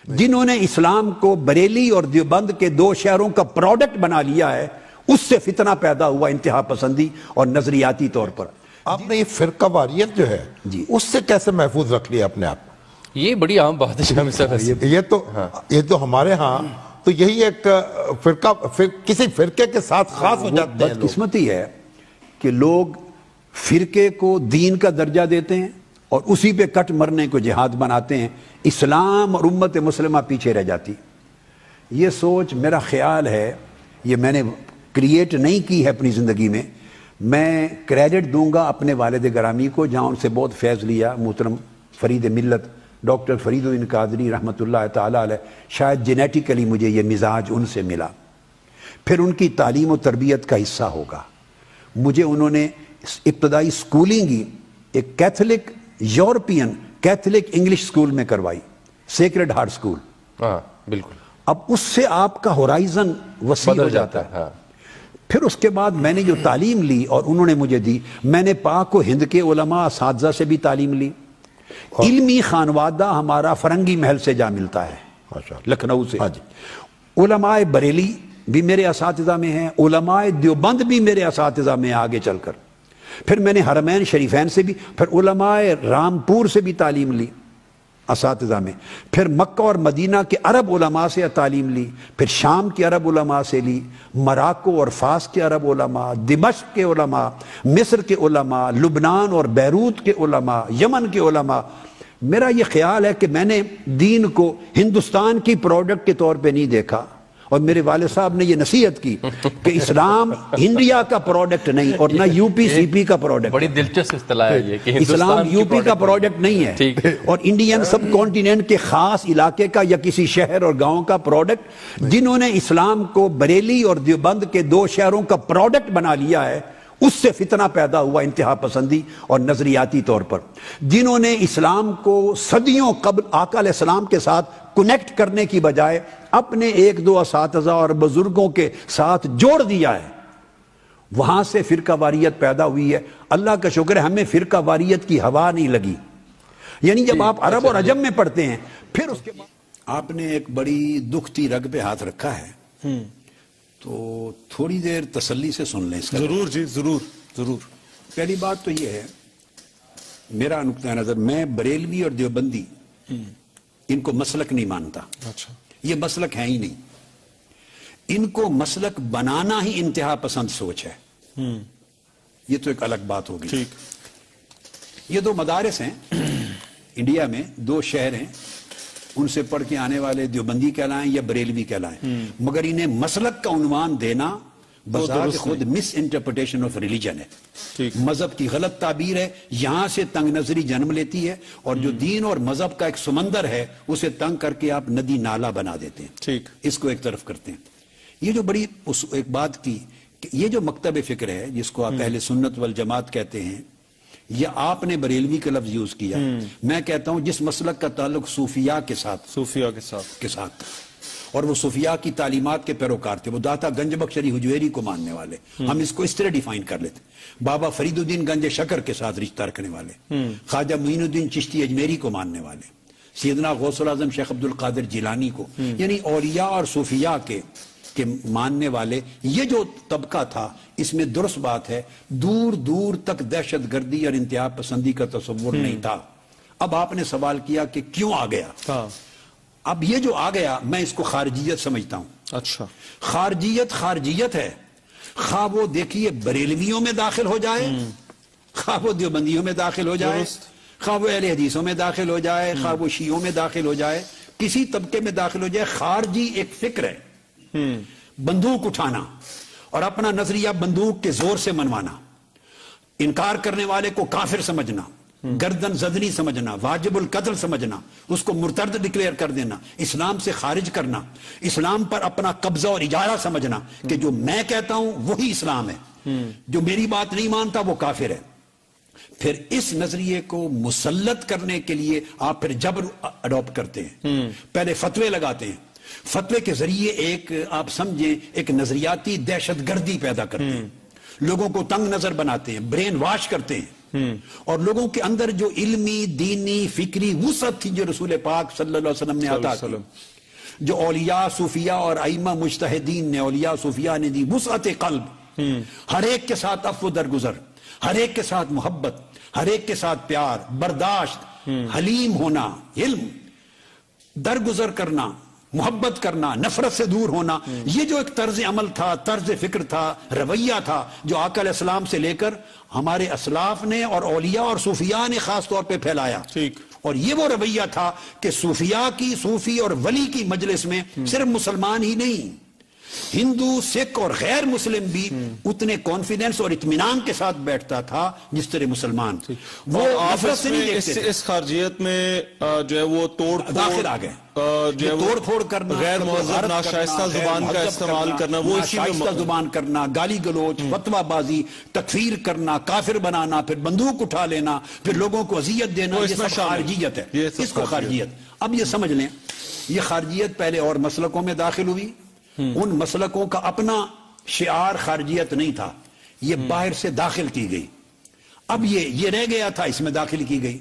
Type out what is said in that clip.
جنہوں نے اسلام کو بریلی اور دیوبند کے دو شہروں کا پروڈکٹ بنا لیا ہے، اس سے فتنہ پیدا ہوا انتہا پسندی اور نظریاتی طور پر۔ آپ نے یہ فرقہ واریت جو ہے اس سے کیسے محفوظ رکھ لیا اپنے آپ؟ یہ بڑی عام بات ہے جناب صاحب۔ یہ تو ہمارے ہاں تو یہی ایک فرقہ کسی فرقے کے ساتھ خاص ہو جاتے ہیں۔ بدقسمتی ہے کہ لوگ فرقے کو دین کا درجہ دیتے ہیں اور اسی پہ کٹ مرنے کو جہاد بناتے ہیں، اسلام اور امت مسلمہ پیچھے رہ جاتی۔ یہ سوچ میرا خیال ہے، یہ میں نے کریٹ نہیں کی ہے اپنی زندگی میں، میں کریڈٹ دوں گا اپنے والد گرامی کو جہاں ان سے بہت فیض لیا، محترم فرید ملت ڈاکٹر فرید الدین قادری رحمۃ اللہ تعالیٰ علیہ، شاید جینیٹیکلی مجھے یہ مزاج ان سے ملا، پھر ان کی تعلیم و تربیت کا حصہ ہوگا۔ مجھے انہوں نے ابتدائی سکولنگ ہی ایک Catholic European Catholic English school میں کروائی، سیکرڈ ہارٹ سکول۔ ہاں بالکل۔ اب اس سے آپ کا ہورائزن وسیع ہو جاتا ہے۔ پھر اس کے بعد میں نے جو تعلیم لی اور انہوں نے مجھے دی، میں نے پاک و ہند کے علماء اساتذہ سے بھی تعلیم لی۔ علمی خانوادہ ہمارا فرنگی محل سے جا ملتا ہے، لکھنؤ سے۔ علماء بریلی بھی میرے اساتذہ میں ہیں، علماء دیوبند بھی میرے اساتذہ میں آگے چل کر۔ پھر میں نے حرمین شریفین سے بھی، پھر علماء رامپور سے بھی تعلیم لی اساتذہ میں، پھر مکہ اور مدینہ کے عرب علماء سے تعلیم لی، پھر شام کے عرب علماء سے لی، مراکو اور فاس کے عرب علماء، دمشق کے علماء، مصر کے علماء، لبنان اور بیروت کے علماء، یمن کے علماء۔ میرا یہ خیال ہے کہ میں نے دین کو ہندوستان کی پروڈکٹ کے طور پہ نہیں دیکھا، اور میرے والد صاحب نے یہ نصیحت کی کہ اسلام انڈیا کا پروڈکٹ نہیں اور نہ یو پی سی پی کا پروڈکٹ۔ بڑی دلچسپ اصطلاح ہے یہ کہ اسلام یو پی کا پروڈکٹ نہیں ہے اور انڈین سب کانٹیننٹ کے خاص علاقے کا یا کسی شہر اور گاؤں کا پروڈکٹ۔ جنہوں نے اسلام کو بریلی اور دیوبند کے دو شہروں کا پروڈکٹ بنا لیا ہے، اس سے فتنہ پیدا ہوا انتہا پسندی اور نظریاتی طور پر۔ جنہوں نے اسلام کو صدیوں قبل آقا علیہ السلام کے ساتھ کنیکٹ کرنے کی بجائے اپنے ایک دو اساتذہ اور بزرگوں کے ساتھ جوڑ دیا ہے، وہاں سے فرقہ واریت پیدا ہوئی ہے۔ اللہ کا شکر ہے ہمیں فرقہ واریت کی ہوا نہیں لگی۔ یعنی جب آپ عرب اور عجم میں پڑھتے ہیں، پھر اس کے بعد آپ نے ایک بڑی دکھتی رگ پہ ہاتھ رکھا ہے، تو تھوڑی دیر تسلی سے سن لیں اس کا۔ ضرور جی، ضرور ضرور۔ پہلی بات تو یہ ہے، میرا نقطہ نظر، میں بریلوی اور دیوبندی ان کو مسلک نہیں مانتا۔ اچھا، یہ مسلک ہے ہی نہیں، ان کو مسلک بنانا ہی انتہا پسند سوچ ہے۔ یہ تو ایک الگ بات ہوگی۔ ٹھیک۔ یہ دو مدارس ہیں انڈیا میں، دو شہر ہیں، ان سے پڑھ کے آنے والے دیوبندی کہلائیں یا بریلوی کہلائیں، مگر انہیں مسلک کا عنوان دینا بذات خود مس انٹرپریٹیشن آف ریلیجن ہے، مذہب کی غلط تعبیر ہے۔ یہاں سے تنگ نظری جنم لیتی ہے، اور جو دین اور مذہب کا ایک سمندر ہے اسے تنگ کر کے آپ ندی نالا بنا دیتے ہیں، ٹھیک، اس کو ایک طرف کرتے ہیں۔ یہ جو بڑی ایک بات کی کہ یہ جو مکتب فکر ہے جس کو آپ اہل سنت والجماعت کہتے ہیں، یا آپ نے بریلوی کا لفظ یوز کیا، میں کہتا ہوں جس مسلک کا تعلق صوفیاء کے ساتھ اور وہ صوفیاء کی تعلیمات کے پیروکار تھے، وہ داتا گنج بخشری حجویری کو ماننے والے، ہم اس کو اس طرح ڈیفائن کر لیتے، بابا فرید الدین گنج شکر کے ساتھ رشتہ رکھنے والے، خواجہ معین الدین چشتی اجمیری کو ماننے والے، سیدنا غوث العظم شیخ عبد القادر جیلانی کو، یعنی اولیاء اور صوفیاء کے ماننے والے، یہ جو طبقہ تھا، اس میں درست بات ہے دور دور تک دہشت گردی اور انتہا پسندی کا تصور نہیں تھا۔ اب آپ نے سوال کیا کہ کیوں آ گیا؟ اب یہ جو آ گیا میں اس کو خارجیت سمجھتا ہوں۔ اچھا، خارجیت ہے، خواہ وہ دیکھیے بریلویوں میں داخل ہو جائے، خواہ وہ دیوبندیوں میں داخل ہو جائے، خواہ وہ اہل حدیثوں میں داخل ہو جائے، خواہ وہ شیعوں میں داخل ہو جائے، کسی طبقے میں داخل ہو جائے، خارجی ایک فکر ہے، بندوق اٹھانا اور اپنا نظریہ بندوق کے زور سے منوانا، انکار کرنے والے کو کافر سمجھنا، گردن زدنی سمجھنا، واجب القتل سمجھنا، اس کو مرتد ڈکلیئر کر دینا، اسلام سے خارج کرنا، اسلام پر اپنا قبضہ اور اجارہ سمجھنا کہ جو میں کہتا ہوں وہی اسلام ہے، جو میری بات نہیں مانتا وہ کافر ہے۔ پھر اس نظریے کو مسلط کرنے کے لیے آپ پھر جبر اڈاپٹ کرتے ہیں، پہلے فتوے لگاتے ہیں، فتوے کے ذریعے ایک آپ سمجھیں ایک نظریاتی دہشت گردی پیدا کرتے ہیں، لوگوں کو تنگ نظر بناتے ہیں، برین واش کرتے ہیں، اور لوگوں کے اندر جو علمی دینی فکری وسعت تھی جو رسول پاک صلی اللہ علیہ وسلم نے عطا کی، جو اولیاء صوفیاء اور ائمہ مجتہدین نے، اولیاء صوفیاء نے دی وسعت قلب، ہر ایک کے ساتھ عفو درگزر، ہر ایک کے ساتھ محبت، ہر ایک کے ساتھ پیار، برداشت، حلیم ہونا، علم، درگزر کرنا، محبت کرنا، نفرت سے دور ہونا، یہ جو ایک طرز عمل تھا، طرز فکر تھا، رویہ تھا، جو آقا علیہ السلام سے لے کر ہمارے اسلاف نے اور اولیاء اور صوفیاء نے خاص طور پہ پھیلایا، اور یہ وہ رویہ تھا کہ صوفیاء کی، صوفی اور ولی کی مجلس میں صرف مسلمان ہی نہیں، ہندو، سکھ اور غیر مسلم بھی اتنے کانفیڈنس اور اطمینان کے ساتھ بیٹھتا تھا جس طرح مسلمان. وہ نفرت سے نہیں دیکھتے تھے. اس خارجیت میں جو ہے وہ توڑ داخل آ گئے، جو ہے توڑ پھوڑ کرنا، غیر مہذب ناشائستہ زبان کا استعمال کرنا، وہ اسی میں ناشائستہ زبان کرنا، گالی گلوچ، فتویٰ بازی، تکفیر کرنا، کافر بنانا، پھر بندوق اٹھا لینا، پھر لوگوں کو اذیت دینا، یہ سب خارجیت ہے. اس کو خارجیت. اب یہ سمجھ لیں، یہ خارجیت پہلے اور مسلکوں میں داخل ہوئی، ان مسلکوں کا اپنا شعار خارجیت نہیں تھا، یہ باہر سے داخل کی گئی. اب یہ رہ گیا تھا، اس میں داخل کی گئی.